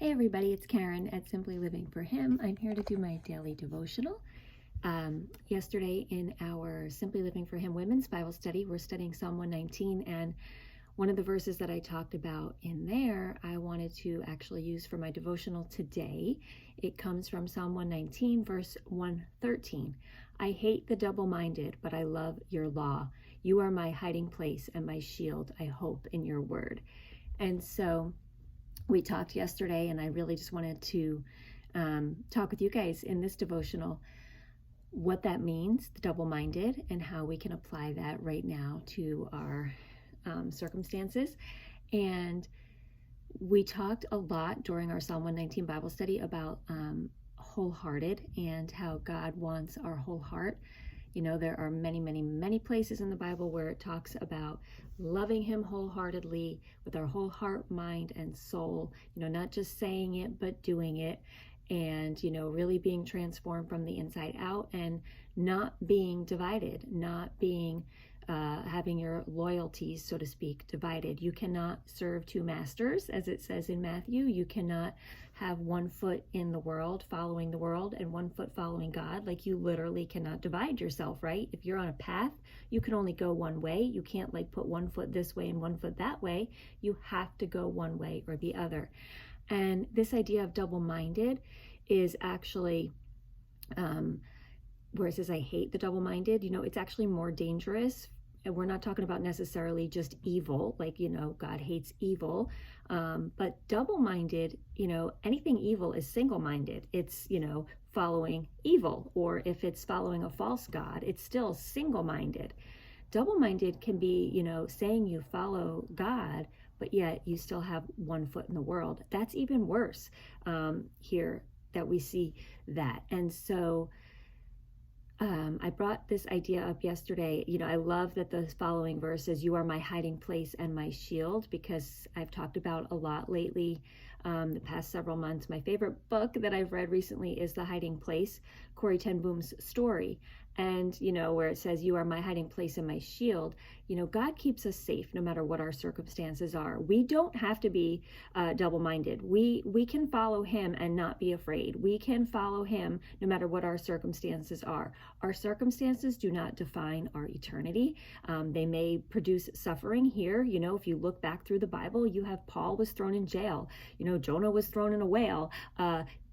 Hey everybody, it's Karen at Simply Living for Him. I'm here to do my daily devotional. Yesterday in our Simply Living for Him Women's Bible Study, we're studying Psalm 119, and one of the verses that I talked about in there, I wanted to actually use for my devotional today. It comes from Psalm 119, verse 113. I hate the double-minded, but I love your law. You are my hiding place and my shield. I hope in your word. And so we talked yesterday, and I really just wanted to talk with you guys in this devotional what that means, the double-minded, and how we can apply that right now to our circumstances. And we talked a lot during our Psalm 119 Bible study about wholehearted and how God wants our whole heart. You know, there are many, many, many places in the Bible where it talks about loving Him wholeheartedly with our whole heart, mind, and soul. You know, not just saying it, but doing it. And, you know, really being transformed from the inside out and not being divided, not being having your loyalties, so to speak, divided. You cannot serve two masters, as it says in Matthew. You cannot have one foot in the world, following the world, and one foot following God. Like, you literally cannot divide yourself, right? If you're on a path, you can only go one way. You can't like put one foot this way and one foot that way. You have to go one way or the other. And this idea of double-minded is actually where it says, I hate the double-minded, you know, it's actually more dangerous. And we're not talking about necessarily just evil, like, you know, God hates evil. But double-minded, you know, anything evil is single-minded. It's, you know, following evil, or if it's following a false God, it's still single-minded. Double-minded can be, you know, saying you follow God, but yet you still have one foot in the world. That's even worse here that we see that. And so I brought this idea up yesterday. You know, I love that the following verse says, you are my hiding place and my shield, because I've talked about a lot lately, the past several months. My favorite book that I've read recently is The Hiding Place, Corrie ten Boom's story. And, you know, where it says, you are my hiding place and my shield, you know, God keeps us safe no matter what our circumstances are. We don't have to be double-minded. We can follow Him and not be afraid. We can follow Him no matter what our circumstances are. Our circumstances do not define our eternity. They may produce suffering here. You know, if you look back through the Bible, you have Paul was thrown in jail. You know, Jonah was thrown in a whale.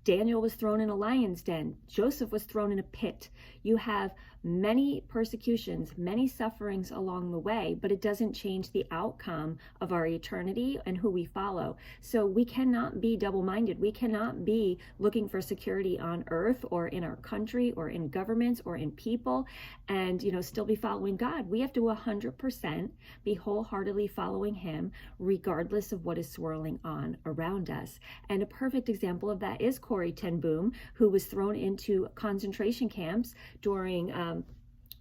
Daniel was thrown in a lion's den. Joseph was thrown in a pit. You have many persecutions, many sufferings along the way, but it doesn't change the outcome of our eternity and who we follow. So we cannot be double-minded. We cannot be looking for security on earth or in our country or in governments or in people and, you know, still be following God. We have to 100% be wholeheartedly following Him, regardless of what is swirling on around us. And a perfect example of that is Corrie ten Boom, who was thrown into concentration camps during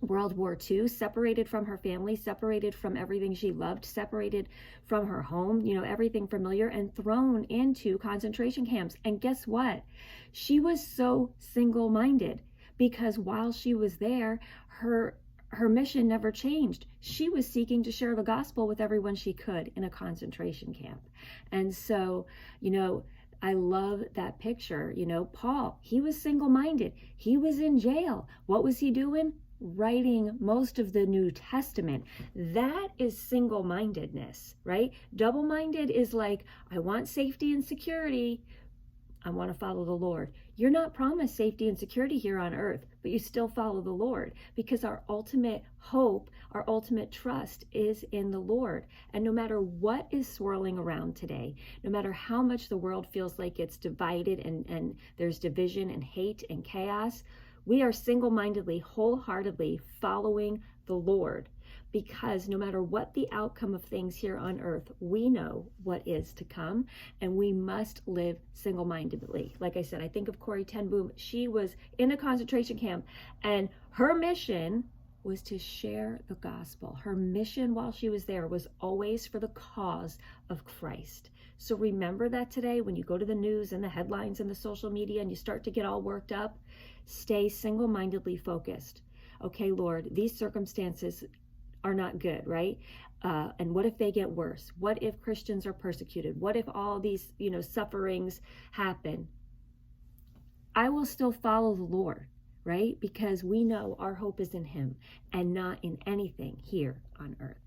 World War II, separated from her family, separated from everything she loved, separated from her home, you know, everything familiar, and thrown into concentration camps. And guess what? She was so single-minded, because while she was there, her mission never changed. She was seeking to share the gospel with everyone she could in a concentration camp. And so, you know, I love that picture. You know, Paul, he was single-minded. He was in jail. What was he doing? Writing most of the New Testament. That is single-mindedness, right? Double-minded is like, I want safety and security. I want to follow the Lord. You're not promised safety and security here on earth, but you still follow the Lord, because our ultimate hope, our ultimate trust is in the Lord. And no matter what is swirling around today, no matter how much the world feels like it's divided and there's division and hate and chaos, we are single-mindedly, wholeheartedly following the Lord, because no matter what the outcome of things here on earth, we know what is to come, and we must live single-mindedly. Like I said, I think of Corrie ten Boom. She was in a concentration camp, and her mission was to share the gospel. Her mission while she was there was always for the cause of Christ. So remember that today when you go to the news and the headlines and the social media and you start to get all worked up, stay single-mindedly focused. Okay, Lord, these circumstances are not good, right? And what if they get worse? What if Christians are persecuted? What if all these, sufferings happen? I will still follow the Lord, right? Because we know our hope is in him and not in anything here on earth.